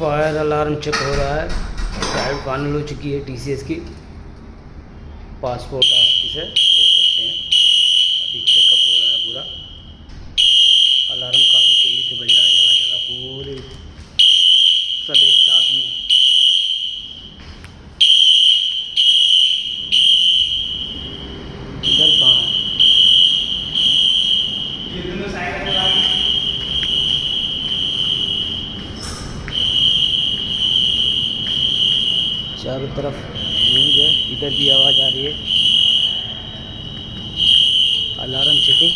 Fire alarm check हो रहा है। साइड फाइनल हो चुकी है टीसीएस की। पासपोर्ट ऑफिस है, देख सकते हैं अभी चेकअप हो रहा है पूरा। अलार्म काफ़ी तेज़ी से बज रहा है, जगह जगह पूरे सब एक साथ में। इधर कहाँ है? चारों तरफ गूंज है, इधर भी आवाज़ आ रही है। Alarm checking.